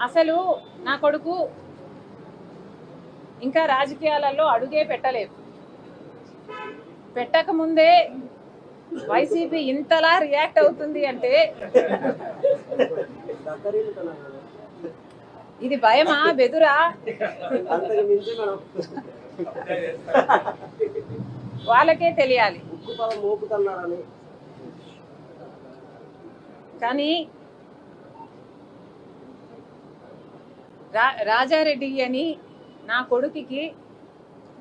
అసలు నా కొడుకు ఇంకా రాజకీయాలలో అడుగే పెట్టలేదు. పెట్టక ముందే వైసీపీ ఇంతలా రియాక్ట్ అవుతుంది అంటే ఇది భయమా బెదురా? వాళ్ళకే తెలియాలి. కానీ రాజారెడ్డి అని నా కొడుకుకి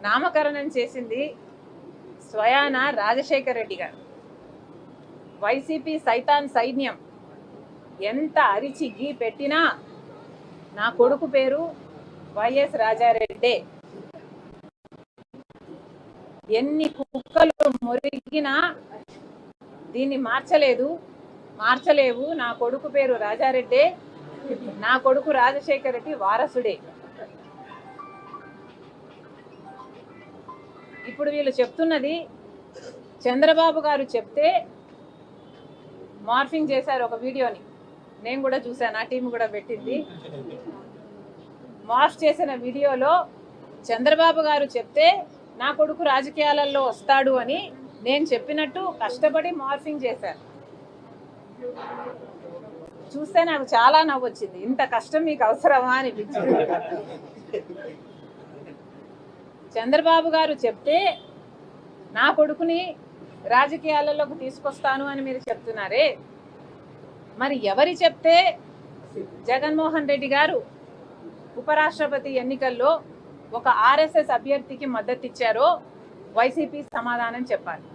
నామకరణం చేసింది స్వయాన రాజశేఖర రెడ్డి గారు. వైసీపీ సైతాన్ సైన్యం ఎంత అరిచి గీ పెట్టినా నా కొడుకు పేరు వైఎస్ రాజారెడ్డే. ఎన్ని కుక్కలు మొరిగినా దీన్ని మార్చలేవు. నా కొడుకు పేరు రాజారెడ్డే. నా కొడుకు రాజశేఖర రెడ్డి వారసుడే. ఇప్పుడు వీళ్ళు చెప్తున్నది చంద్రబాబు గారు చెప్తే మార్ఫింగ్ చేశారు ఒక వీడియోని. నేను కూడా చూశాను, నా టీం కూడా పెట్టింది. మార్ఫ్ చేసిన వీడియోలో చంద్రబాబు గారు చెప్తే నా కొడుకు రాజకీయాలలో వస్తాడు అని నేను చెప్పినట్టు కష్టపడి మార్ఫింగ్ చేశారు. చూస్తే నాకు చాలా నవ్వు వచ్చింది. ఇంత కష్టం మీకు అవసరమా అనిపించింది. చంద్రబాబు గారు చెప్తే నా కొడుకుని రాజకీయాలలోకి తీసుకొస్తాను అని మీరు చెప్తున్నారే, మరి ఎవరి చెప్తే జగన్మోహన్ రెడ్డి గారు ఉపరాష్ట్రపతి ఎన్నికల్లో ఒక ఆర్ఎస్ఎస్ అభ్యర్థికి మద్దతు ఇచ్చారో వైసీపీ సమాధానం చెప్పాలి.